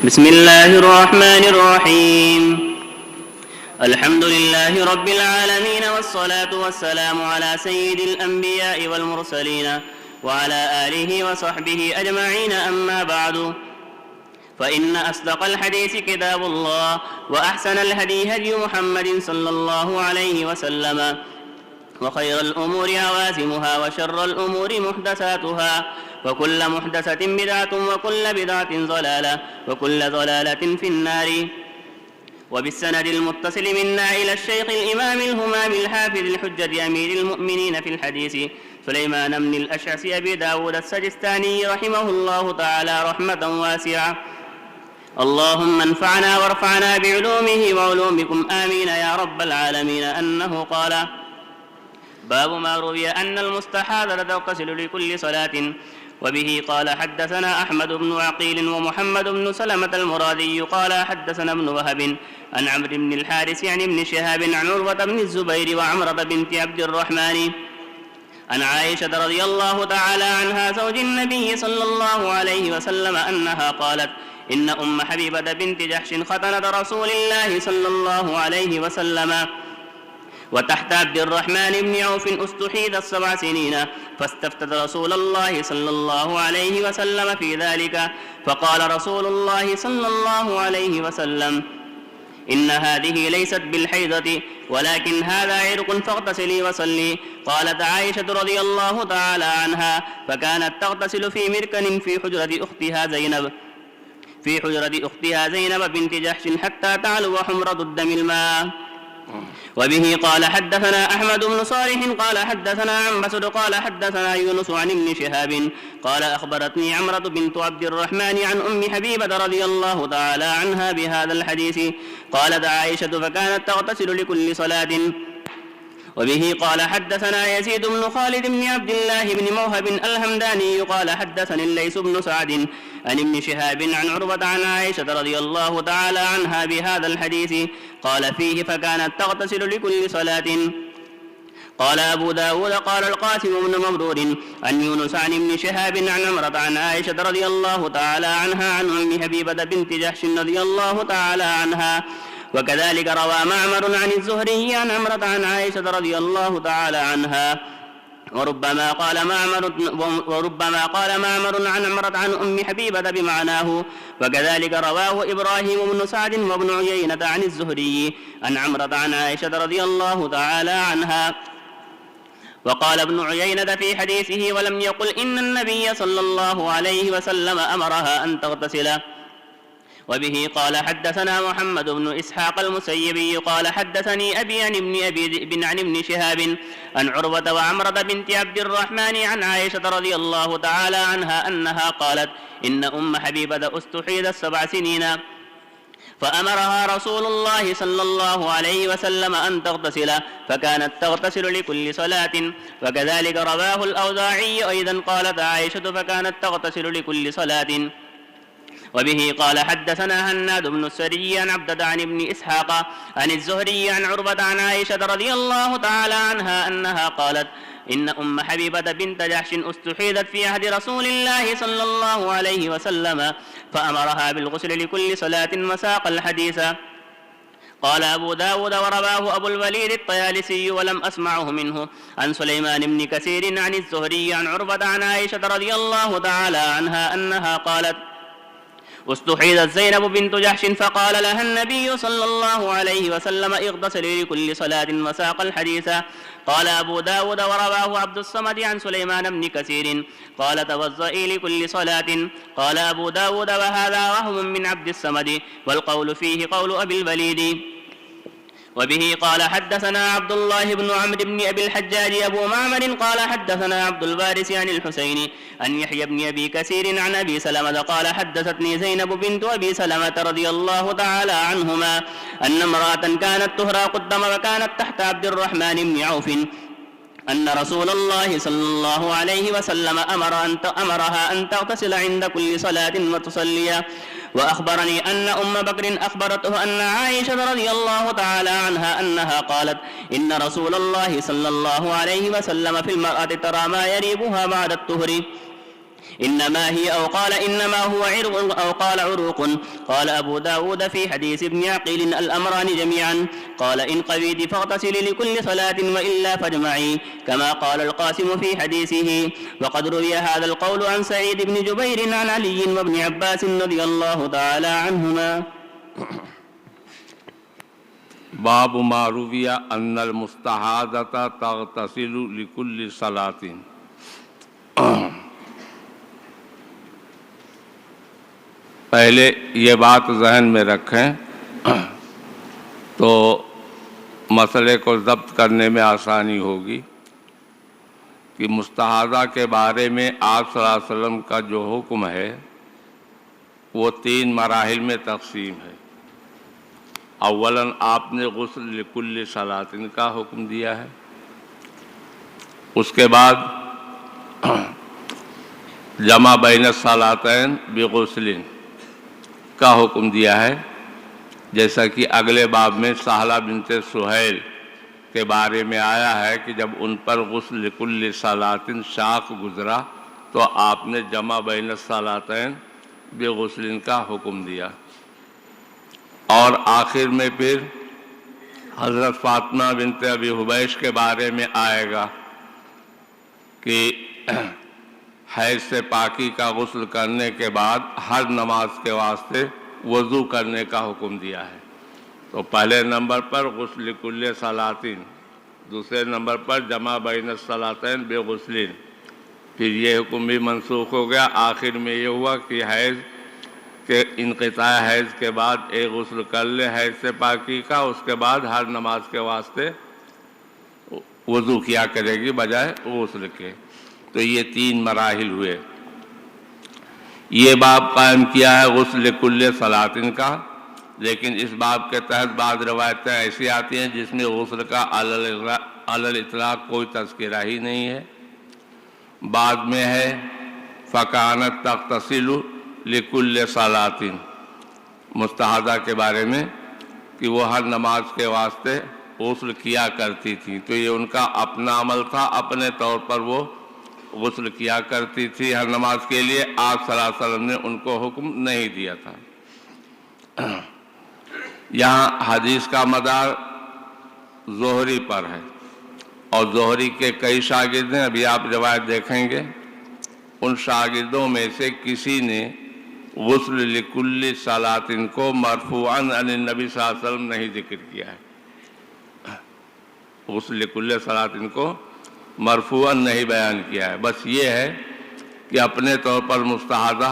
بسم الله الرحمن الرحيم. الحمد لله رب العالمين، والصلاة والسلام على سيد الأنبياء والمرسلين وعلى آله وصحبه أجمعين، أما بعد، فإن أصدق الحديث كتاب الله، وأحسن الهدي هدي محمد صلى الله عليه وسلم، وخير الأمور عوازمها، وشر الأمور محدثاتها، وكل محدثة بدعة، وكل بدعة ضلالة، وكل ضلالة في النار. وبالسند المتصل منا إلى الشيخ الإمام الهمام الحافظ الحجة أمير المؤمنين في الحديث سليمان بن الأشعث أبي داود السجستاني رحمه الله تعالى رحمة واسعة. اللهم انفعنا وارفعنا بعلومه وعلومكم، آمين يا رب العالمين. أنه قال: باب ما روي أن المستحاضة تغتسل لكل صلاة. وبه قال حدثنا أحمد بن عقيل ومحمد بن سلمة المرادي قال حدثنا ابن وهب عن عمرو بن الحارث عن ابن شهاب عن عروة بن الزبير وعمرة بنت عبد الرحمن عن عائشة رضي الله تعالى عنها زوج النبي صلى الله عليه وسلم أنها قالت: إن أم حبيبة بنت جحش ختنت رسول الله صلى الله عليه وسلم وتحت عبد الرحمن بن عوف استحيضت 7 سنين، فاستفتت رسول الله صلى الله عليه وسلم في ذلك، فقال رسول الله صلى الله عليه وسلم: إن هذه ليست بالحيضة، ولكن هذا عرق، فاغتسلي وصلي. قالت عائشة رضي الله تعالى عنها: فكانت تغتسل في مركن في حجرة أختها زينب بنت جحش حتى تعلو حمرة الدم الماء. وبه قال حدثنا أحمد بن صالح قال حدثنا عنبسط قال حدثنا يونس عن ابن شهاب قال أخبرتني عمرة بنت عبد الرحمن عن أم حبيبة رضي الله تعالى عنها بهذا الحديث. قالت عائشة: فكانت تغتسل لكل صلاة. وبه قال حدثنا يزيد بن خالد بن عبد الله بن موهب الهمداني قال حدثني الليث بن سعد عن ابن شهاب عن عروة عن عائشة رضي الله تعالى عنها بهذا الحديث. قال فيه: فكانت تغتسل لكل صلاة. قال أبو داود قال القاسم بن مبرور عن يونس عن ابن شهاب عن عمرة عن عائشة رضي الله تعالى عنها عن أم حبيبة بنت جحش رضي الله تعالى عنها. وكذلك روى معمر عن الزهري عن عمرة عن عائشة رضي الله تعالى عنها. وربما قال معمر عن عمرة عن أم حبيبة بمعناه. وكذلك رواه إبراهيم بن سعد وابن عيينة عن الزهري عن عمرة عن عائشة رضي الله تعالى عنها. وقال ابن عيينة في حديثه: ولم يقل إن النبي صلى الله عليه وسلم أمرها أن تغتسل. وبه قال حدثنا محمد بن إسحاق المسيبي قال حدثني أبي عن ابن شهاب عن عروة وعمرة بنت عبد الرحمن عن عائشة رضي الله تعالى عنها أنها قالت: إن أم حبيبة استحيضت 7 سنين، فأمرها رسول الله صلى الله عليه وسلم أن تغتسل، فكانت تغتسل لكل صلاة. وكذلك رواه الأوزاعي أيضا قالت عائشة: فكانت تغتسل لكل صلاة. وبه قال حدثنا هناد بن السري عن عبدة عن ابن إسحاق عن الزهري عن عروة عن عائشة رضي الله تعالى عنها أنها قالت: إن أم حبيبة بنت جحش استحيضت في عهد رسول الله صلى الله عليه وسلم، فأمرها بالغسل لكل صلاة، وساق الحديث. قال أبو داود: ورواه أبو الوليد الطيالسي ولم أسمعه منه عن سليمان بن كثير عن الزهري عن عروة عن عائشة رضي الله تعالى عنها أنها قالت: استحيضت زينب بنت جحش، فقال لها النبي صلى الله عليه وسلم: اغتسلي لكل صلاة، وساق الحديث. قال أبو داود: ورواه عبد الصمد عن سليمان بن كثير قال: توضئي لكل صلاة. قال أبو داود: وهذا وهم من عبد الصمد، والقول فيه قول أبي الوليد. وبه قال حدثنا عبد الله بن عمرو بن أبي الحجاج أبو معمر قال حدثنا عبد الوارث عن الحسين عن يحيى بن أبي كثير عن أبي سلمة قال حدثتني زينب بنت أبي سلمة رضي الله تعالى عنهما أن امرأة كانت تهرى قدم وكانت تحت عبد الرحمن بن عوف أن رسول الله صلى الله عليه وسلم أمرها أن تغتسل عند كل صلاة وتصلي. وأخبرني أن أم بكر أخبرته أن عائشة رضي الله تعالى عنها أنها قالت: إن رسول الله صلى الله عليه وسلم في المرأة ترى ما يريبها بعد الطهر، إنما هي أو قال إنما هو عرق أو قال عروق. قال أبو داود في حديث ابن عقيل الأمران جميعا. قال إن قويت فاغتسلي لكل صلاة وإلا فاجمعي، كما قال القاسم في حديثه. وقد روي هذا القول عن سعيد بن جبير عن علي وابن عباس رضي الله تعالى عنهما. باب ما روی ان المستحاضۃ تغتسل لکل صلاۃ. پہلے یہ بات ذہن میں رکھیں تو مسئلے کو ضبط کرنے میں آسانی ہوگی کہ مستحاضہ کے بارے میں آپ صلی اللہ علیہ وسلم کا جو حکم ہے وہ 3 مراحل میں تقسیم ہے. اولاً آپ نے غسل لکل صلاۃ کا حکم دیا ہے. اس کے بعد جمع بین الصلاتین بغسل کا حکم دیا ہے، جیسا کہ اگلے باب میں سہلہ بنت سہیل کے بارے میں آیا ہے کہ جب ان پر غسل لکل صلاۃ شاق گزرا تو آپ نے جمع بین الصلاتین بغسل کا حکم دیا. اور آخر میں پھر حضرت فاطمہ بنت ابی حبیش کے بارے میں آئے گا کہ حیض سے پاکی کا غسل کرنے کے بعد ہر نماز کے واسطے وضو کرنے کا حکم دیا ہے. تو پہلے نمبر پر غسل لکل صلاۃ، دوسرے نمبر پر جمع بین الصلاتین بغسل. پھر یہ حکم بھی منسوخ ہو گیا. آخر میں یہ ہوا کہ حیض کہ انقطاع حیض کے بعد ایک غسل کر لے حیض سے پاکی کا، اس کے بعد ہر نماز کے واسطے وضو کیا کرے گی بجائے غسل کے. تو یہ 3 مراحل ہوئے. یہ باب قائم کیا ہے غسل لکل صلاۃ کا، لیکن اس باب کے تحت بعض روایتیں ایسی آتی ہیں جس میں غسل کا علی الاطلاق کوئی تذکرہ ہی نہیں ہے. بعد میں ہے فکانت تغتسل لکل صلاۃ، مستحاضہ کے بارے میں کہ وہ ہر نماز کے واسطے غسل کیا کرتی تھی. تو یہ ان کا اپنا عمل تھا، اپنے طور پر وہ غسل کیا کرتی تھی ہر نماز کے لیے. آپ صلی اللہ علیہ وسلم نے ان کو حکم نہیں دیا تھا. یہاں حدیث کا مدار زہری پر ہے اور زہری کے کئی شاگرد ہیں. ابھی آپ روایت دیکھیں گے. ان شاگردوں میں سے کسی نے غسل لکل صلاۃ کو مرفوعاً عن النبی صلی اللہ علیہ وسلم نہیں ذکر کیا ہے. غسل لکل صلاۃ کو مرفوعاً نہیں بیان کیا ہے. بس یہ ہے کہ اپنے طور پر مستحاضہ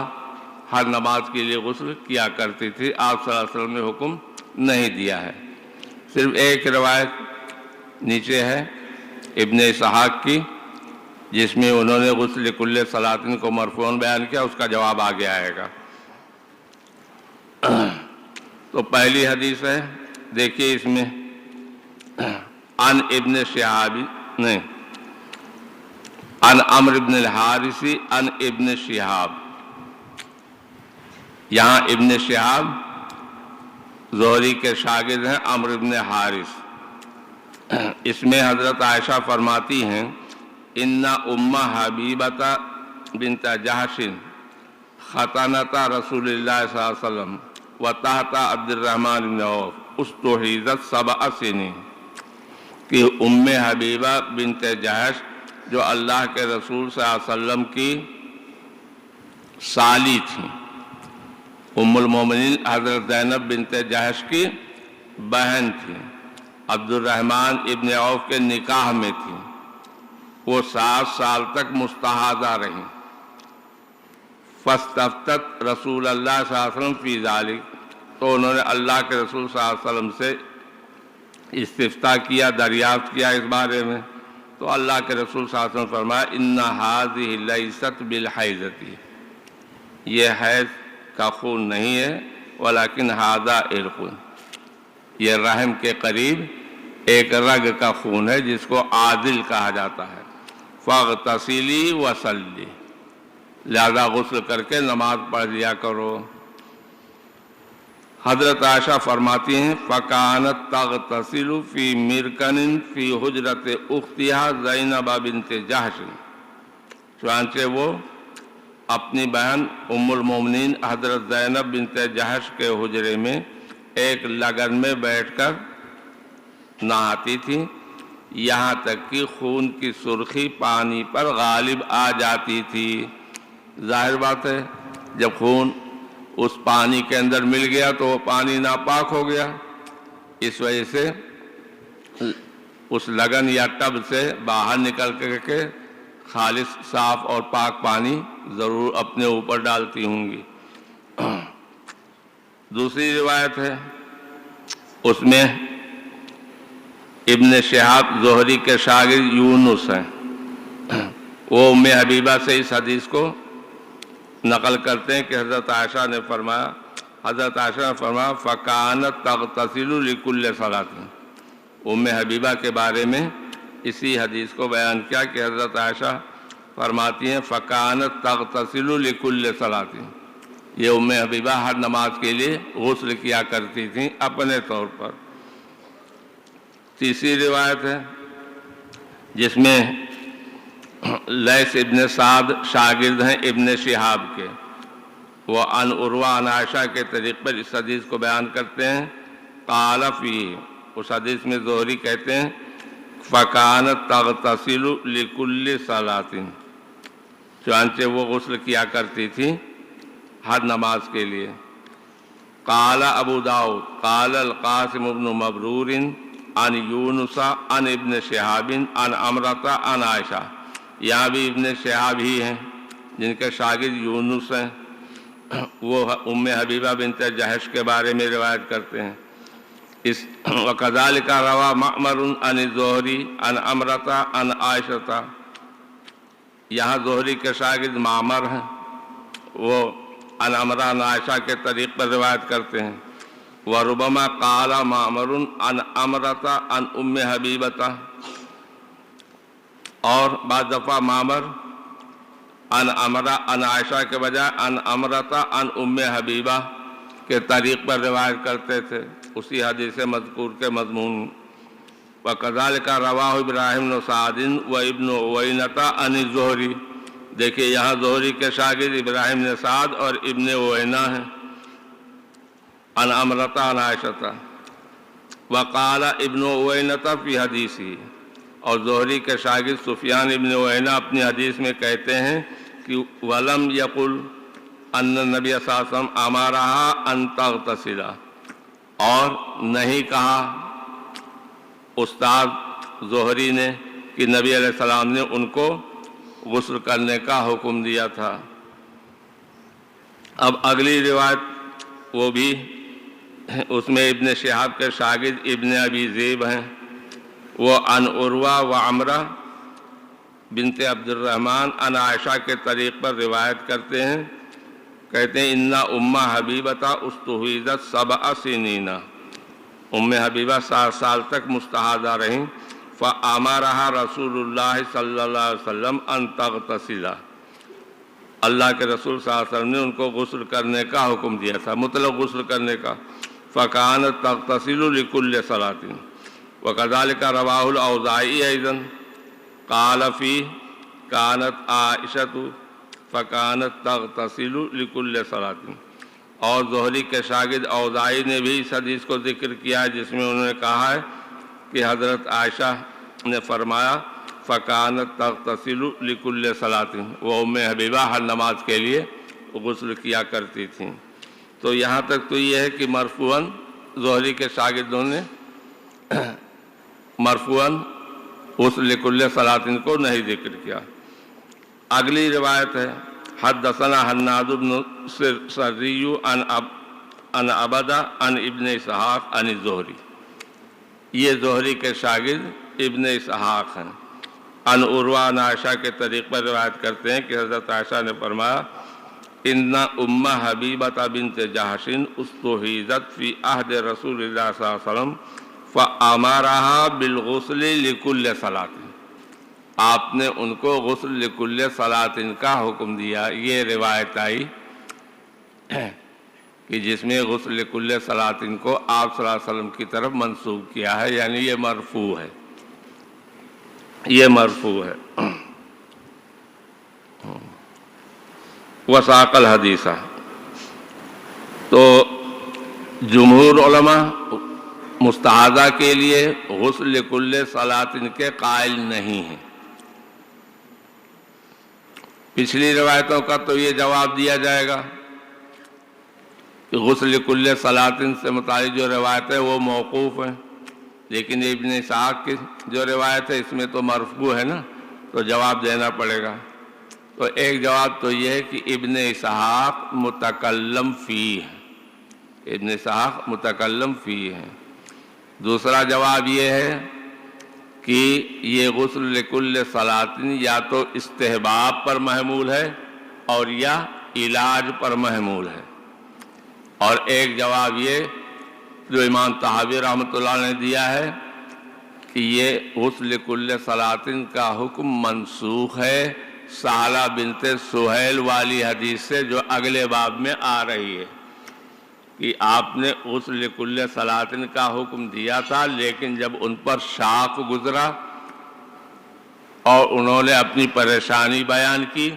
ہر نماز کے لیے غسل کیا کرتی تھی. آپ صلی اللہ علیہ وسلم نے حکم نہیں دیا ہے. صرف ایک روایت نیچے ہے ابن اسحاق کی جس میں انہوں نے غسل لکل صلاۃ کو مرفوعاً بیان کیا. اس کا جواب آگے آئے گا. تو پہلی حدیث ہے، دیکھیے اس میں عن ابن شہاب نہیں عن عمرو بن الحارث عن ابن شہاب. یہاں ابن شہاب زہری کے شاگرد ہیں عمرو بن حارث. اس میں حضرت عائشہ فرماتی ہیں ان ام حبیبۃ بنت جحش خطنت رسول اللہ صلی اللہ علیہ وسلم وتحت عبد الرحمن بن عوف استحیضت 7 سنین، کہ ام حبیبہ بنت جحش جو اللہ کے رسول صلی اللہ علیہ وسلم کی سالی تھیں، ام المومنین حضرت زینب بنت جحش کی بہن تھیں، عبد الرحمن ابن عوف کے نکاح میں تھیں. وہ 7 سال تک مستحاضہ رہیں. فاستفتت رسول اللہ صلی اللہ علیہ وسلم فی ذالک، تو انہوں نے اللہ کے رسول صلی اللہ علیہ وسلم سے استفتاء کیا، دریافت کیا اس بارے میں. تو اللہ کے رسول صلی اللہ علیہ وسلم فرمایا ان ھذہ لیست بالحیضۃ، یہ حیض کا خون نہیں ہے، ولیکن ھذا عرق، یہ رحم کے قریب ایک رگ کا خون ہے جس کو عادل کہا جاتا ہے. فاغتسلی وصلی، لہذا غسل کر کے نماز پڑھ لیا کرو. حضرت عائشہ فرماتی ہیں فکانت تغتسل فی مرکن فی حجرت اختہا زینب بنت جحش، چنانچہ وہ اپنی بہن ام المومنین حضرت زینب بنت جہش کے حجرے میں ایک لگن میں بیٹھ کر نہاتی تھی، یہاں تک کہ خون کی سرخی پانی پر غالب آ جاتی تھی۔ ظاہر بات ہے جب خون اس پانی کے اندر مل گیا تو وہ پانی ناپاک ہو گیا، اس وجہ سے اس لگن یا ٹب سے باہر نکل کے خالص صاف اور پاک پانی ضرور اپنے اوپر ڈالتی ہوں گی۔ دوسری روایت ہے، اس میں ابن شہاب زہری کے شاگرد یونس ہیں، وہ ام حبیبہ سے اس حدیث کو نقل کرتے ہیں کہ حضرت عائشہ نے فرمایا فَكَانَتْ تَغْتَسِلُ لِكُلِّ صَلَاةٍ۔ ام حبیبہ کے بارے میں اسی حدیث کو بیان کیا کہ حضرت عائشہ فرماتی ہیں فَكَانَتْ تَغْتَسِلُ لِكُلِّ صَلَاةٍ، یہ ام حبیبہ ہر نماز کے لیے غسل کیا کرتی تھیں اپنے طور پر۔ تیسری روایت ہے جس میں لیث ابن سعد شاگرد ہیں ابن شہاب کے، وہ عن عروہ عن عائشہ کے طریق پر اس حدیث کو بیان کرتے ہیں۔ قال فیہ، اس حدیث میں زہری کہتے ہیں فَكَانَتْ تَغْتَسِلُ لِكُلِّ صَلَاةٍ، چنانچہ وہ غسل کیا کرتی تھی ہر نماز کے لیے۔ قال ابو داؤد قال القاسم بن مبرور عن یونس عن ابن شہاب عن عمرۃ عن عائشہ، یہاں بھی ابن شہاب ہی ہیں جن کے شاگرد یونس ہیں، وہ ام حبیبہ بنت جہش کے بارے میں روایت کرتے ہیں۔ وَكَذَلِكَ رَوَى مَعْمَرٌ عن الزُّهْرِي عن عمرۃ عن عائشہ، یہاں زہری کے شاگرد معمر ہیں، وہ عن عمرہ عن عائشہ کے طریق پر روایت کرتے ہیں۔ وَرُبَمَا قَالَ مَعْمَرٌ عن عمرۃ عن ام حبیبہ، اور بعض دفعہ معمر عن عمرہ عن عائشہ کے بجائے عن عمرۃ عن ام حبیبہ کے طریق پر روایت کرتے تھے اسی حدیث مذکور کے مضمون۔ وَكَذَلِكَ رَوَاهُ ابراہیم بن سعد وابن عوینہ عن الزہری، دیکھیے یہاں زہری کے شاگرد ابراہیم بن سعد اور ابن عوینہ ہیں، عن عمرۃ عن عائشہ۔ وقال ابن عوینہ فی حدیثہ، اور زہری کے شاگرد سفیان ابن عوینہ اپنی حدیث میں کہتے ہیں کہ وَلَمْ يَقُلْ أَنَّ النَّبِيَّ صلی اللہ علیہ وسلم أَمَرَهَا أَن تَغْتَسِلَ، اور نہیں کہا استاد زہری نے کہ نبی علیہ السلام نے ان کو غسل کرنے کا حکم دیا تھا۔ اب اگلی روایت وہ بھی اس میں ابن شہاب کے شاگرد ابن ابی ذئب ہیں، وہ عن عروہ و عمرہ بنت عبد الرحمن عن عائشہ کے طریق پر روایت کرتے ہیں، کہتے ہیں ان ام حبیبہ استحیضت 7 سنین، ام حبیبہ 7 سال تک مستحاضہ رہیں، فامرها رسول اللہ صلی اللہ علیہ وسلم ان تغتسل، اللہ کے رسول صلی اللہ علیہ وسلم نے ان کو غسل کرنے کا حکم دیا تھا، مطلق غسل کرنے کا۔ فکانت تغتسل لکل صلاۃ، وکذالک رواہ الاوزاعی ایضا قال فیہ کانت عائشۃ فکانت تغتسل لکل صلاۃ، اور زہری کے شاگرد اوزاعی نے بھی اس حدیث کو ذکر کیا ہے جس میں انہوں نے کہا ہے کہ حضرت عائشہ نے فرمایا فکانت تغتسل لکل صلاۃ، وہ ام حبیبہ ہر نماز کے لیے غسل کیا کرتی تھیں۔ تو یہاں تک تو یہ ہے کہ مرفوعاً زہری کے شاگردوں نے مرفوعاً غسل لکل صلاۃ کو نہیں ذکر کیا۔ اگلی روایت ہے حدثنا حناد بن سری عن عبدہ عن ابن اسحاق عن الزہری، یہ زہری کے شاگرد ابن اسحاق ہیں، عن عروہ عن عائشہ کے طریق پر روایت کرتے ہیں کہ حضرت عائشہ نے فرمایا ان ام حبیبہ بنت جہش استحیضت فی عہد رسول اللہ صلی اللہ علیہ وسلم فامرها بالغسل لکل صلاۃ، آپ نے ان کو غسل لکل صلاۃ کا حکم دیا۔ یہ روایت آئی کہ جس میں غسل لکل صلاۃ کو آپ صلی اللہ علیہ وسلم کی طرف منسوب کیا ہے، یعنی یہ مرفوع ہے، یہ مرفوع ہے۔ وساق الحدیث. تو جمہور علماء مستحاضہ کے لیے غسل کل صلاۃ کے قائل نہیں ہیں. پچھلی روایتوں کا تو یہ جواب دیا جائے گا کہ غسل کل صلاۃ سے متعلق جو روایت ہے وہ موقوف ہے، لیکن ابن اسحاق کی جو روایت ہے اس میں تو مرفوع ہے نا، تو جواب دینا پڑے گا. تو ایک جواب تو یہ ہے کہ ابن اسحاق متکلم فی ہے، ابن اسحاق متکلم فی ہے. دوسرا جواب یہ ہے کہ یہ غسل لکل صلاۃ یا تو استحباب پر محمول ہے اور یا علاج پر محمول ہے. اور ایک جواب یہ جو امام طحاوی رحمۃ اللہ نے دیا ہے کہ یہ غسل لکل صلاۃ کا حکم منسوخ ہے سہلہ بنت سہیل والی حدیث سے جو اگلے باب میں آ رہی ہے کہ آپ نے غسل لکل صلاۃ کا حکم دیا تھا، لیکن جب ان پر شاق گزرا اور انہوں نے اپنی پریشانی بیان کی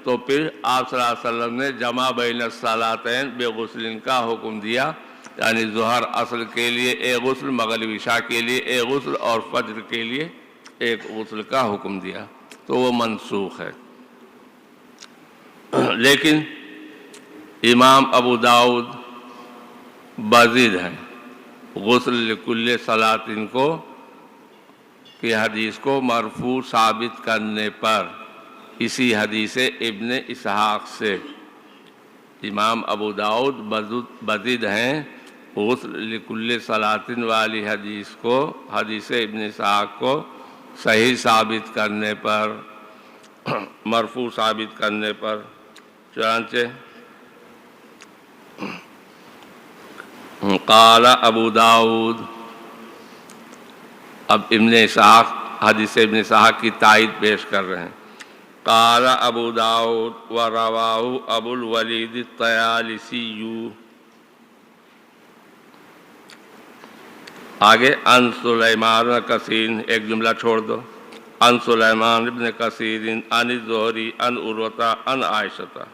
تو پھر آپ صلی اللہ علیہ وسلم نے جمع بین الصلاتین بغسل کا حکم دیا، یعنی ظہر عصر کے لیے ایک غسل، مغرب عشاء کے لیے ایک غسل اور فجر کے لیے ایک غسل کا حکم دیا. تو وہ منسوخ ہے. لیکن امام ابو داؤد بازید ہیں غسل لکل صلاۃ کو کی حدیث کو مرفوع ثابت کرنے پر اسی حدیث ابن اسحاق سے. امام ابو داؤد بازید ہیں غسل لکل صلاۃ والی حدیث کو، حدیث ابن اسحاق کو صحیح ثابت کرنے پر، مرفوع ثابت کرنے پر. چنانچہ قال ابو داؤد، اب ابن اسحاق حدیث ابن اسحاق کی تائید پیش کر رہے ہیں. قال ابو داؤد ورواه ابو الولید الطیالسی. آگے عن سلیمان کثیر، ایک جملہ چھوڑ دو. عن سلیمان ابن کثیر عن الزہری عن عروہ عن عائشہ.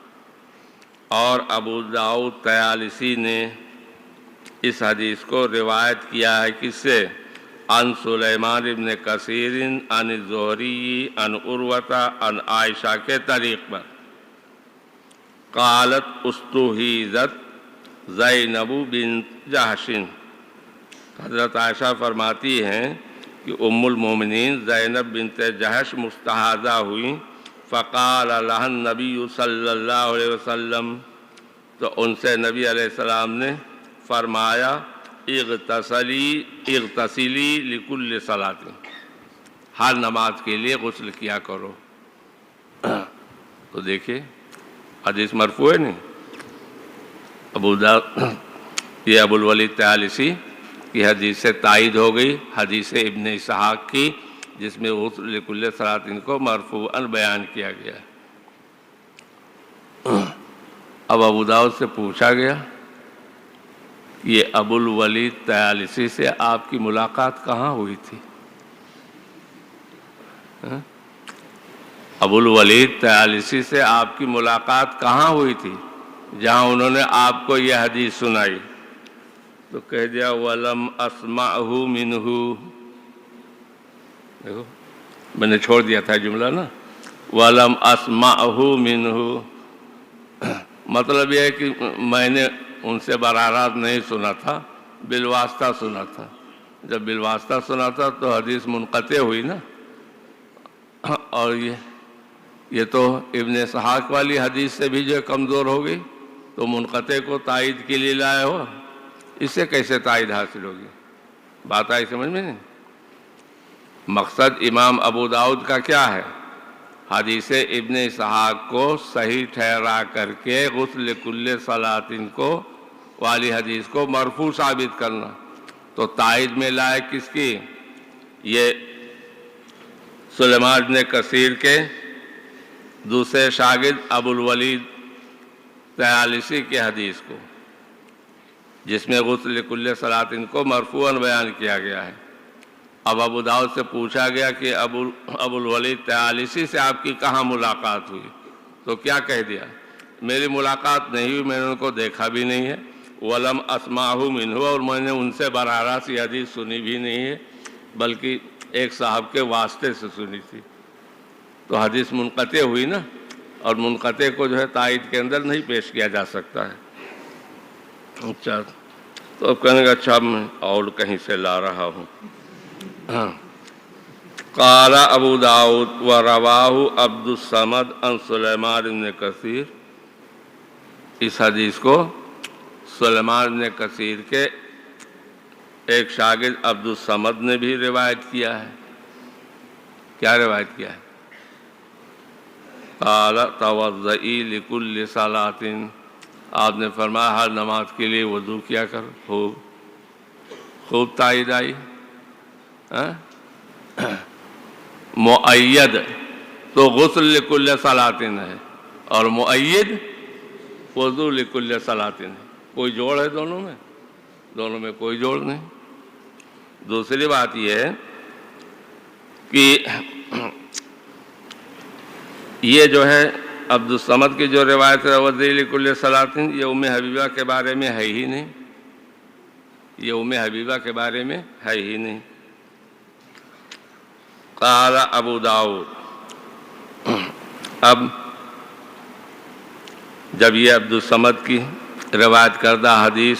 اور ابو داؤد طیالسی نے اس حدیث کو روایت کیا ہے کس سے؟ عن سلیمان ابن کثیر عن الزہری عن عروہ عن عائشہ کے طریق پر. قالت استحیضت زینب بنت جحش، حضرت عائشہ فرماتی ہیں کہ ام المومنین زینب بنت جحش مستحاضہ ہوئیں. فقال لها النبی صلی اللہ علیہ وسلم، تو ان سے نبی علیہ السلام نے فرمایا اغتسلی لکل صلاۃ، ہر نماز کے لیے غسل کیا کرو. تو دیکھیے حدیث مرفوع ہے نہیں. یہ ابو الولید طیالسی کی حدیث سے تائید ہو گئی حدیث ابن اسحاق کی، جس میں غسل لکل صلاۃ کو مرفوعاً بیان کیا گیا ہے. اب ابو داؤد سے پوچھا گیا یہ ابو الولید طیالسی سے آپ کی ملاقات کہاں ہوئی تھی؟ ابو الولید طیالسی سے آپ کی ملاقات کہاں ہوئی تھی جہاں انہوں نے آپ کو یہ حدیث سنائی؟ تو کہہ دیا وَلَمْ أَسْمَعْهُ مِنْهُ. دیکھو میں نے چھوڑ دیا تھا جملہ نا، وَلَمْ أَسْمَعْهُ مِنْهُ. مطلب یہ ہے کہ میں نے ان سے براہ راست نہیں سنا تھا، بالواسطہ سنا تھا. جب بالواسطہ سنا تھا تو حدیث منقطع ہوئی نا. اور یہ تو ابن اسحاق والی حدیث سے بھی جو کمزور ہو گئی، تو منقطع کو تائید کے لیے لائے ہو، اس سے کیسے تائید حاصل ہوگی؟ بات آئی سمجھ میں نہیں؟ مقصد امام ابو داؤد کا کیا ہے؟ حدیث ابن اسحاق کو صحیح ٹھہرا کر کے غسل کل صلاۃ کو والی حدیث کو مرفوع ثابت کرنا. تو تائید میں لائے کس کی؟ یہ سلیمان بن کثیر کے دوسرے شاگرد ابو الولید طیالسی کی حدیث کو، جس میں غسل کل صلاۃ کو مرفوعاً بیان کیا گیا ہے. اب ابو داؤد سے پوچھا گیا کہ ابو الولید طیالسی سے آپ کی کہاں ملاقات ہوئی؟ تو کیا کہہ دیا؟ میری ملاقات نہیں ہوئی، میں نے ان کو دیکھا بھی نہیں ہے، ولم اسمعہ منہ، اور میں نے ان سے براہ راست یہ حدیث سنی بھی نہیں ہے، بلکہ ایک صاحب کے واسطے سے سنی تھی۔ تو حدیث منقطع ہوئی نا، اور منقطع کو جو ہے تائید کے اندر نہیں پیش کیا جا سکتا ہے۔ اچھا، تو اب کہنے گا اچھا میں اور کہیں سے لا رہا ہوں۔ قال ابو داؤد ورواہ عبد الصمد عن سلیمان بن کثیر، اس حدیث کو سلیمان بن کثیر کے ایک شاگرد عبد الصمد نے بھی روایت کیا ہے۔ کیا روایت کیا ہے؟ قال توضئی لکل صلاۃ، آپ نے فرمایا ہر نماز کے لیے وضو کیا کر۔ خوب تائید آئی۔ مؤید تو غسل لکل صلاۃ ہے، اور مؤید وضو لکل صلاۃ ہے۔ کوئی جوڑ ہے دونوں میں؟ دونوں میں کوئی جوڑ نہیں۔ دوسری بات یہ ہے کہ یہ جو ہے عبد الصمد کی جو روایت ہے وضو لکل صلاۃ، یہ ام حبیبہ کے بارے میں ہے ہی نہیں، یہ ام حبیبہ کے بارے میں ہے ہی نہیں۔ قال ابو داؤد، اب جب یہ عبد الصمد کی روایت کردہ حدیث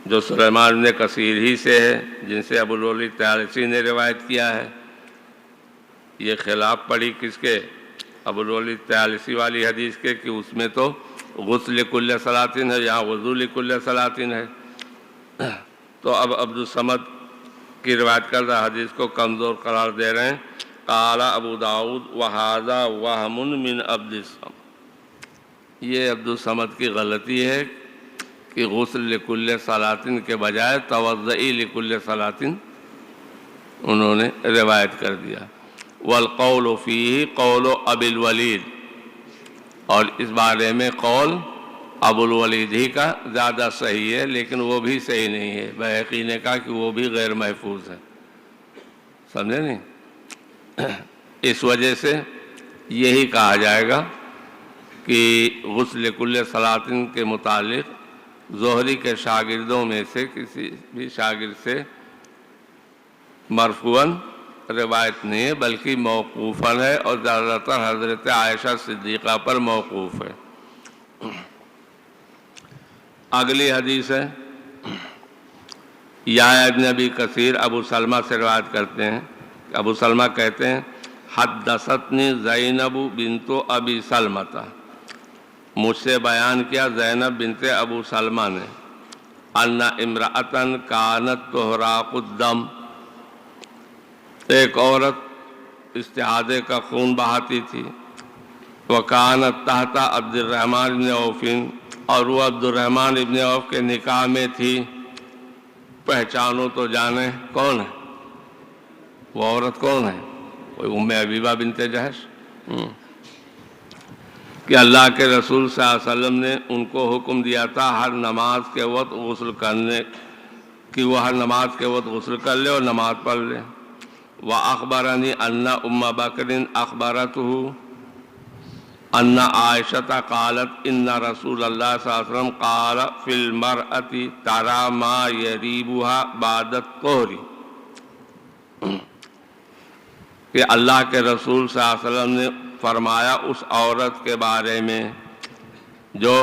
جو سلیمان بن کثیر ہی سے ہے، جن سے ابو الولید طیالسی نے روایت کیا ہے، یہ خلاف پڑی کس کے؟ ابو الولید طیالسی والی حدیث کے، کہ اس میں تو غسل کل صلاۃ ہے، یہاں وضو لکل صلاۃ ہے۔ تو اب عبد الصمد کی روایت کردہ حدیث کو کمزور قرار دے رہے ہیں۔ قال ابو داؤد وہذا وہم من عبد الصمد، یہ عبد الصمد کی غلطی ہے کہ غسل لکل صلاۃ کے بجائے توضئی لکل صلاۃ انہوں نے روایت کر دیا۔ والقول فیہ قول ابی الولید، اور اس بارے میں قول ابو الولید ہی کا زیادہ صحیح ہے، لیکن وہ بھی صحیح نہیں ہے۔ بہقی نے کہا کہ وہ بھی غیر محفوظ ہے، سمجھے نہیں؟ اس وجہ سے یہی کہا جائے گا کہ غسل کل صلاۃ کے متعلق زہری کے شاگردوں میں سے کسی بھی شاگرد سے مرفوعاً روایت نہیں ہے، بلکہ موقوفاً ہے، اور زیادہ تر حضرت عائشہ صدیقہ پر موقوف ہے۔ اگلی حدیث ہے، یحییٰ ابن ابی کثیر ابو سلمہ سے روایت کرتے ہیں، ابو سلمہ کہتے ہیں حدثتنی زینب بنت ابی سلمہ، مجھ سے بیان کیا زینب بنت ابو سلمہ نے، ان امرأۃ کانت تحراق الدم، ایک عورت استحاضے کا خون بہاتی تھی، وکانت تحت عبد الرحمن بن عوف، اور وہ عبد الرحمن ابن عوف کے نکاح میں تھی۔ پہچانو تو جانے کون ہے وہ عورت، کون ہے؟ وہ ام حبیبہ بنت جحش، کہ اللہ کے رسول صلی اللہ علیہ وسلم نے ان کو حکم دیا تھا ہر نماز کے وقت غسل کرنے کہ وہ ہر نماز کے وقت غسل کر لے اور نماز پڑھ لے۔ وَأَخْبَرَنِي أَنَّ أُمَّ بَكْرٍ أَخْبَرَتْهُ أَنَّ عَائِشَةَ قَالَتْ إِنَّ رَسُولَ اللَّهِ صلی اللہ علیہ وسلم قَالَ فِي الْمَرْأَةِ تَرَى مَا يَرِيبُهَا بَعْدَ الطُّهْرِ، کہ اللہ کے رسول صلی اللہ علیہ وسلم نے فرمایا اس عورت کے بارے میں جو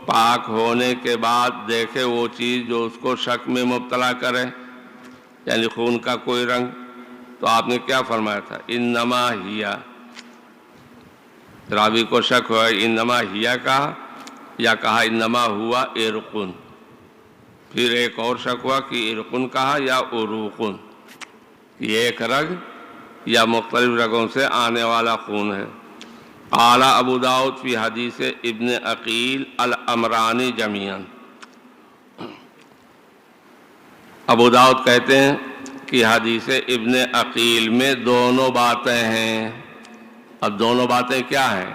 پاک ہونے کے بعد دیکھے وہ چیز جو اس کو شک میں مبتلا کرے، یعنی خون کا کوئی رنگ، تو آپ نے کیا فرمایا تھا؟ انما ہیا، راوی کو شک ہوا انما ہیا کہا یا کہا انما ہوا ارقن، پھر ایک اور شک ہوا کہ ارقن کہا یا عروقن، یہ ایک رگ یا مختلف رگوں سے آنے والا خون ہے۔ قال ابو داؤد فی حدیث ابن عقیل الامرانی جمیعا، ابو داؤد کہتے ہیں کہ حدیث ابن عقیل میں دونوں باتیں ہیں۔ اب دونوں باتیں کیا ہیں؟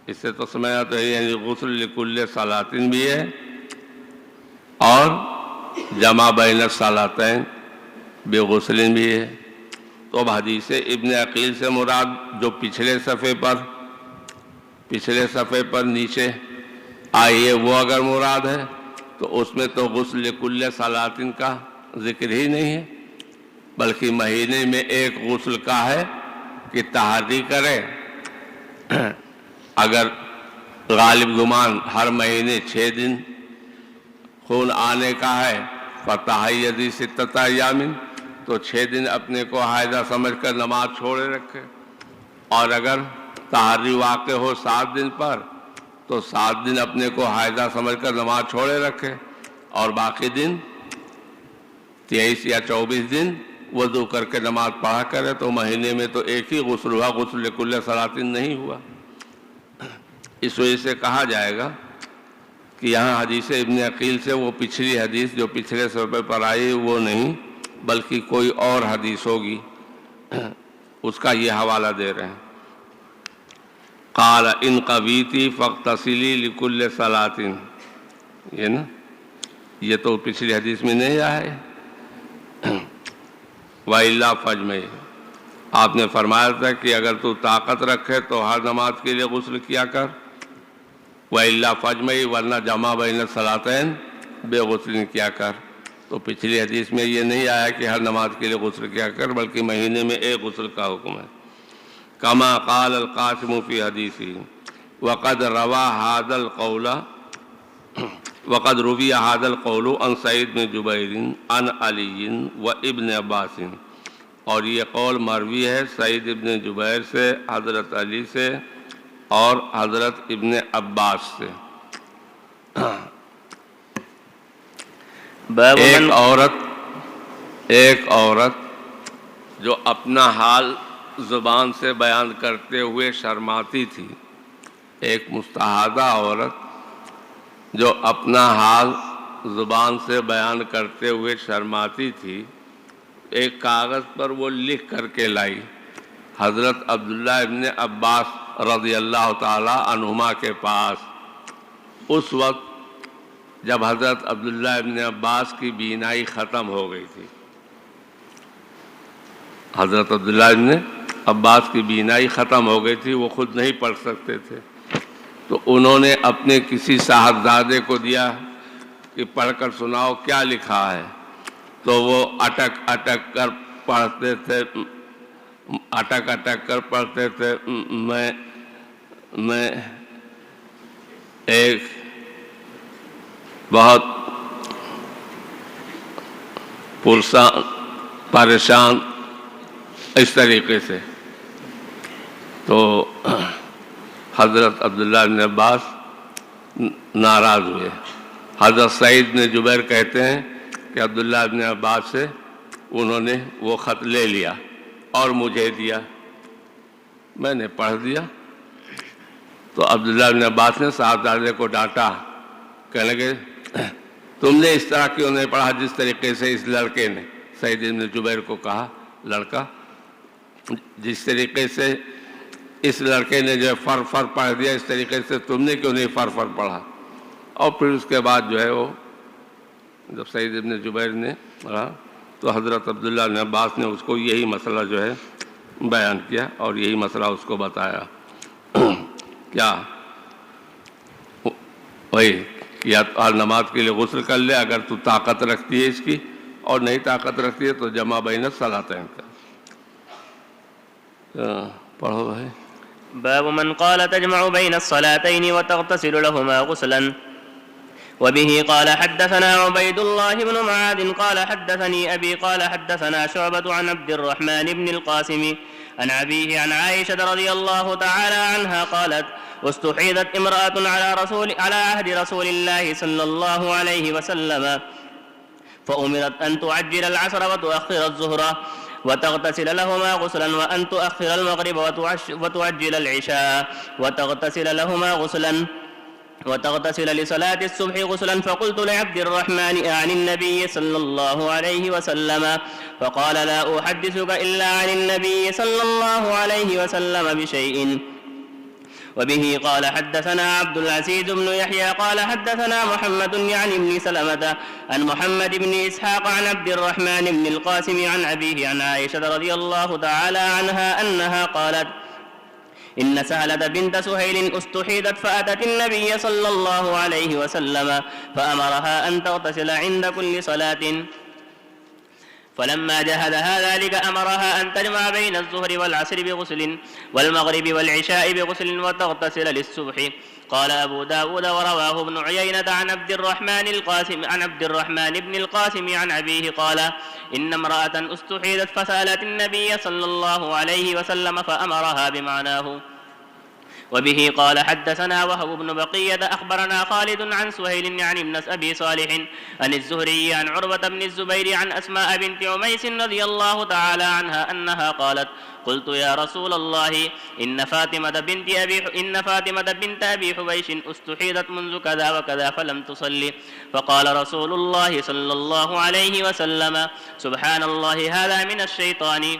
اس سے تو سمجھا تو ہے، یعنی غسل لکل صلاۃ بھی ہے اور جمع بین الصلاتین بغسل بھی ہے۔ تو اب حدیث ابن عقیل سے مراد جو پچھلے صفحے پر پچھلے صفحے پر نیچے آئیے وہ اگر مراد ہے تو اس میں تو غسل کل صلاتن کا ذکر ہی نہیں ہے، بلکہ مہینے میں ایک غسل کا ہے کہ تحری کرے۔ اگر غالب گمان ہر مہینے 6 دن خون آنے کا ہے فتحیدی 6 ایام، تو 6 دن اپنے کو حائضہ سمجھ کر نماز چھوڑے رکھے، اور اگر تحری واقع ہو 7 دن پر تو 7 دن اپنے کو حائضہ سمجھ کر نماز چھوڑے رکھے، اور باقی دن 23 یا 24 دن وضو کر کے نماز پڑھا کرے، تو مہینے میں تو ایک ہی غسل ہوا، غسل کل صلاتن نہیں ہوا۔ اس وجہ سے کہا جائے گا کہ یہاں حدیث ابن عقیل سے وہ پچھلی حدیث جو پچھلے صفحے پر آئی وہ نہیں، بلکہ کوئی اور حدیث ہوگی، اس کا یہ حوالہ دے رہے ہیں۔ قال ان قویتی فاغتسلی لکل صلاتن، یہ نا، یہ تو پچھلی حدیث میں نہیں آیا ہے۔ وَإِلَّا فَاجْمَعِي، آپ نے فرمایا تھا کہ اگر تو طاقت رکھے تو ہر نماز کے لیے غسل کیا کر، وَإِلَّا فَاجْمَعِي، ورنہ جمع بین الصلاتین بے غسل کیا کر۔ تو پچھلی حدیث میں یہ نہیں آیا کہ ہر نماز کے لیے غسل کیا کر، بلکہ مہینے میں ایک غسل کا حکم ہے۔ کما قال القاسم فی حدیثہ وقد روی هذا القول عن سعید بن جبیر عن علی و ابن عباس، اور یہ قول مروی ہے سعید ابن جبیر سے، حضرت علی سے اور حضرت ابن عباس سے۔ ایک عورت جو اپنا حال زبان سے بیان کرتے ہوئے شرماتی تھی، ایک مستحاضہ عورت جو اپنا حال زبان سے بیان کرتے ہوئے شرماتی تھی، ایک کاغذ پر وہ لکھ کر کے لائی حضرت عبداللہ ابن عباس رضی اللہ تعالی عنہما کے پاس۔ اس وقت جب حضرت عبداللہ ابن عباس کی بینائی ختم ہو گئی تھی، حضرت عبداللہ ابن عباس کی بینائی ختم ہو گئی تھی، وہ خود نہیں پڑھ سکتے تھے، تو انہوں نے اپنے کسی صاحبزادے کو دیا کہ پڑھ کر سناؤ کیا لکھا ہے، تو وہ اٹک اٹک کر پڑھتے تھے، اٹک اٹک کر پڑھتے تھے، میں ایک بہت پریشان، اس طریقے سے۔ تو حضرت عبداللہ بن عباس ناراض ہوئے۔ حضرت سعید بن جبیر کہتے ہیں کہ عبداللہ بن عباس سے انہوں نے وہ خط لے لیا اور مجھے دیا، میں نے پڑھ دیا۔ تو عبداللہ بن عباس نے صاحبزادے کو ڈانٹا، کہنے لگے تم نے اس طرح کیوں نہیں پڑھا جس طریقے سے اس لڑکے نے، سعید بن جبیر کو کہا لڑکا، جس طریقے سے اس لڑکے نے جو فر فر پڑھ دیا اس طریقے سے تم نے کیوں نہیں فر فر پڑھا۔ اور پھر اس کے بعد جو ہے وہ جب سعید بن جبیر نے پڑھا تو حضرت عبداللہ بن عباس نے اس کو یہی مسئلہ جو ہے بیان کیا اور یہی مسئلہ اس کو بتایا۔ کیا وہی یا ہر نماز کے لیے غسل کر لے اگر تو طاقت رکھتی ہے اس کی، اور نہیں طاقت رکھتی ہے تو جمع بین الصلاتین کا۔ پڑھو بھائی۔ باب من قال تجمع بين الصلاتين وتغتسل لهما غسلا. وبه قال حدثنا عبيد الله بن معاذ قال حدثني أبي قال حدثنا شعبة عن عبد الرحمن بن القاسم عن أبيه عن عائشة رضي الله تعالى عنها قالت استحيضت امرأة على عهد رسول الله صلى الله عليه وسلم فأمرت أن تعجل العصر وتؤخر الظهر وتغتسل لهما غسلا وأن تؤخر المغرب وتعجل العشاء وتغتسل لهما غسلا وتغتسل لصلاة الصبح غسلا. فقلت لعبد الرحمن عن النبي صلى الله عليه وسلم فقال لا أحدثك إلا عن النبي صلى الله عليه وسلم بشيء. وبه قال حدثنا عبد العزيز بن يحيى قال حدثنا محمد يعني بن سلمة عن محمد بن إسحاق عن عبد الرحمن بن القاسم عن أبيه عن عائشة رضي الله تعالى عنها أنها قالت إن سهلة بنت سهيل استحيدت فأتت النبي صلى الله عليه وسلم فأمرها أن تغتسل عند كل صلاة، فلما جهدها ذلك أمرها أن تجمع بين الظهر والعصر بغسل والمغرب والعشاء بغسل وتغتسل للصبح. قال أبو داود ورواه ابن عيينة عن عبد الرحمن بن القاسم عن أبيه قال إن امرأة استحيدت فسألت النبي صلى الله عليه وسلم فأمرها بمعناه. وبه قال حدثنا وهب بن بقية أخبرنا خالد عن سهيل عن ابن أبي صالح عن الزهري عن عروة بن الزبير عن أسماء بنت عميس رضي الله تعالى عنها أنها قالت قلت يا رسول الله إن فاطمة بنت أبي حبيش استحيدت منذ كذا وكذا فلم تصلي، فقال رسول الله صلى الله عليه وسلم سبحان الله هذا من الشيطان،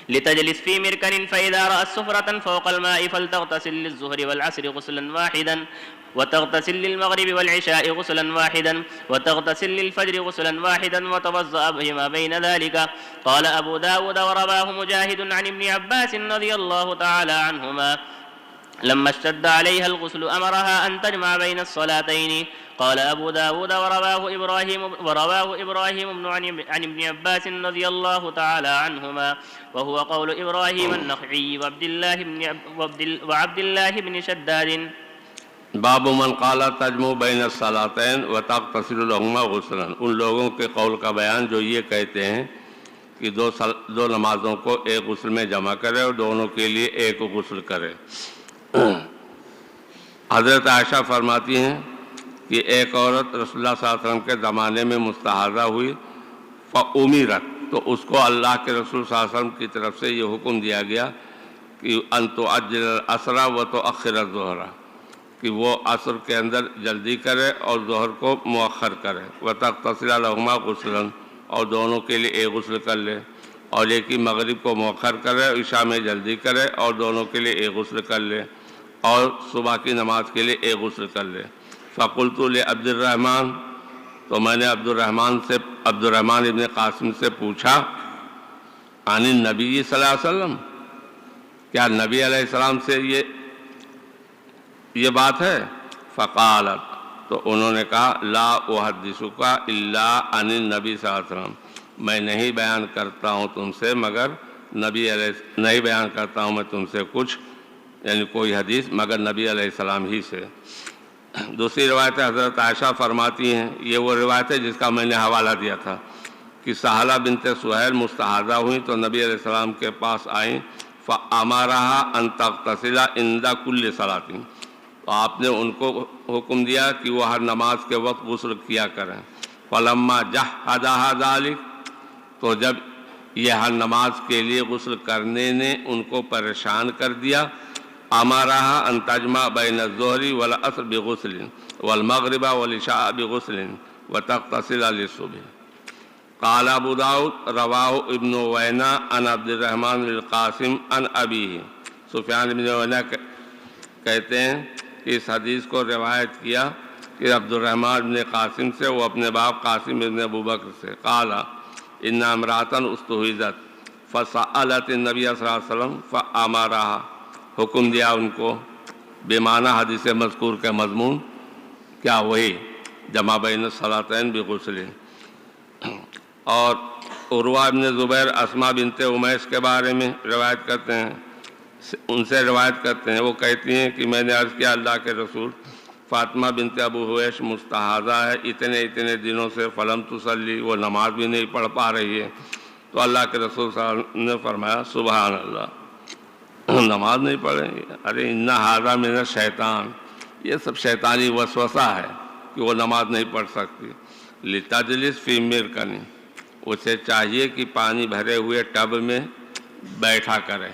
لتجلس في مركن فإذا رأت سفرة فوق الماء فلتغتسل للظهر والعصر غسلا واحدا وتغتسل للمغرب والعشاء غسلا واحدا وتغتسل للفجر غسلا واحدا وتوضأ بهما بين ذلك. قال أبو داود ورواه مجاهد عن ابن عباس رضي الله تعالى عنهما لما اشتد عليها الغسل أمرها أن تجمع بين الصلاتين. قال أبو داود ورواه إبراهيم عن ابن عباس رضي الله تعالى عنهما وهو قول إبراهيم النخعي وعبد الله بن شداد. باب من قال تجمع بین الصلاتین وتغتسل لهما غسلا، ان لوگوں کے قول کا بیان جو یہ کہتے ہیں کہ دو نمازوں کو ایک غسل میں جمع کرے اور دونوں کے لیے ایک غسل کرے۔ حضرت عائشہ فرماتی ہیں کہ ایک عورت رسول اللہ صلی اللہ علیہ وسلم کے زمانے میں مستحاضہ ہوئی، فأمرت، تو اس کو اللہ کے رسول صلی اللہ علیہ وسلم کی طرف سے یہ حکم دیا گیا کہ ان تعجل العصر وتؤخر الظہر، کہ وہ عصر کے اندر جلدی کرے اور ظہر کو مؤخر کرے، وتغتسل لہما غسلا، اور دونوں کے لیے ایک غسل کر لے، اور یہ کہ مغرب کو مؤخر کرے، عشاء میں جلدی کرے اور دونوں کے لیے ایک غسل کر لے، اور صبح کی نماز کے لیے ایک غسل کر لے۔ فقلت لعبد الرحمن، تو میں نے عبد الرحمن ابن قاسم سے پوچھا، عن النبی صلی اللہ علیہ وسلم، کیا نبی علیہ السلام سے یہ بات ہے؟ فقالت، تو انہوں نے کہا لا احدثک الا عن النبی صلی اللہ علیہ وسلم، میں نہیں بیان کرتا ہوں تم سے مگر نہیں بیان کرتا ہوں میں تم سے کچھ، یعنی کوئی حدیث مگر نبی علیہ السلام ہی سے۔ دوسری روایت حضرت عائشہ فرماتی ہیں، یہ وہ روایت ہے جس کا میں نے حوالہ دیا تھا کہ سہلہ بنت سہیل مستحاضہ ہوئیں تو نبی علیہ السلام کے پاس آئیں، فَأَمَرَهَا أَن تَغْتَسِلَ عِنْدَ كُلِّ صَلَاةٍ، تو آپ نے ان کو حکم دیا کہ وہ ہر نماز کے وقت غسل کیا کریں۔ فَلَمَّا جَهَّدَهَا ذَلِكَ، تو جب یہ ہر نماز کے لیے غسل کرنے نے ان کو پریشان کر دیا، أمرها أن تجمع بين الظهر والعصر بغسل والمغرب والعشاء بغسل وتغتسل للصبح۔ قال ابو داود رواه ابن عيينة عن عبد الرحمن القاسم عن أبيه، سفیان بن عیینہ کہتے ہیں کہ اس حدیث کو روایت کیا کہ عبد الرحمن بن قاسم سے، وہ اپنے باپ قاسم بن ابو بکر سے، قال ان امرأة استحیضت فسألت النبی صلی اللہ علیہ وسلم فأمرها، حکم دیا ان کو، بے معنی حدیث مذکور کا مضمون کیا وہی جمع بین الصلاتین بغسل۔ اور عروہ بن زبیر اسماء بنت عمیس کے بارے میں روایت کرتے ہیں، ان سے روایت کرتے ہیں، وہ کہتی ہیں کہ میں نے عرض کیا اللہ کے رسول، فاطمہ بنت ابو حبیش مستحاضہ ہے اتنے دنوں سے، فلم تصلی، وہ نماز بھی نہیں پڑھ پا رہی ہے، تو اللہ کے رسول صلی اللہ علیہ وسلم نے فرمایا سبحان اللہ، نماز نہیں پڑھیں گے، ارے ان ھذا من الشیطان، یہ سب شیطانی وسوسہ ہے کہ وہ نماز نہیں پڑھ سکتی۔ لتجلس فی مرکن، اسے چاہیے کہ پانی بھرے ہوئے ٹب میں بیٹھا کرے۔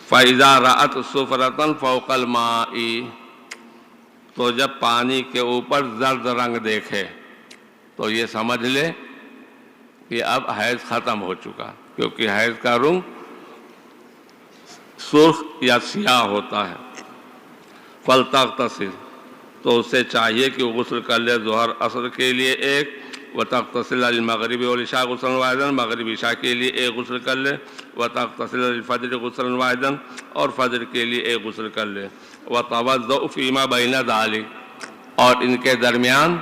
فَإِذَا رَأَتْ صُفْرَةً فَوْقَ الْمَاءِ، تو جب پانی کے اوپر زرد رنگ دیکھے تو یہ سمجھ لے کہ اب حیض ختم ہو چکا، کیونکہ حیض کا رنگ سرخ یا سیاہ ہوتا ہے۔ فَلْتَغْتَسِلْ، تو اسے چاہیے کہ وہ غسل کر لے ظہر عصر کے لیے ایک، وتغتسل للمغرب والعشاء غسلا واحدا، مغرب عشاء کے لیے ایک غسل کر لے، وتغتسل للفجر غسلا واحدا، اور فجر کے لیے ایک غسل کر لے، وتوضأ فيما بين ذلك، اور ان کے درمیان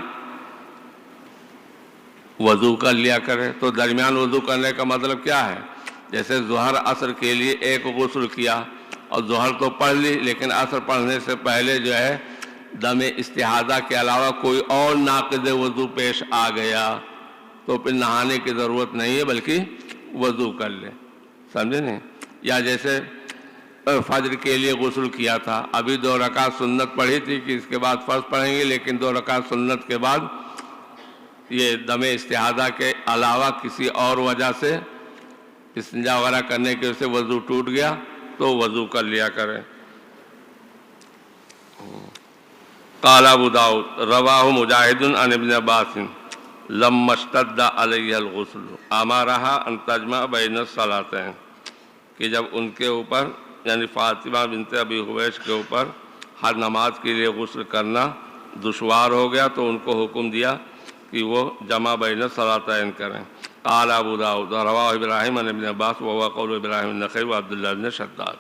وضو کر لیا کرے۔ تو درمیان وضو کرنے کا مطلب کیا ہے؟ جیسے ظہر عصر کے لیے ایک غسل کیا اور ظہر تو پڑھ لی، لیکن عصر پڑھنے سے پہلے جو ہے دم استحاضہ کے علاوہ کوئی اور ناقض وضو پیش آ گیا تو پھر نہانے کی ضرورت نہیں ہے بلکہ وضو کر لے، سمجھے نہیں؟ یا جیسے فجر کے لیے غسل کیا تھا، ابھی 2 رکعت سنت پڑھی تھی کہ اس کے بعد فرض پڑھیں گے، لیکن 2 رکعت سنت کے بعد یہ دم استحاضہ کے علاوہ کسی اور وجہ سے استنجا وغیرہ کرنے کے سے وضو ٹوٹ گیا تو وضو کر لیا کرے۔ قال ابو داؤد رواہ مجاہد عن ابن عباس لما اشتد علیہ الغسل امرها ان تجمع بین الصلاتین، کہ جب ان کے اوپر یعنی فاطمہ بنت ابی حبیش کے اوپر ہر نماز کے لیے غسل کرنا دشوار ہو گیا تو ان کو حکم دیا کہ وہ جمع بین الصلاتین کریں۔ قال ابو داؤد رواہ ابراہیم عن ابن عباس وهو قول ابراہیم النخعی وعبد اللہ بن شداد۔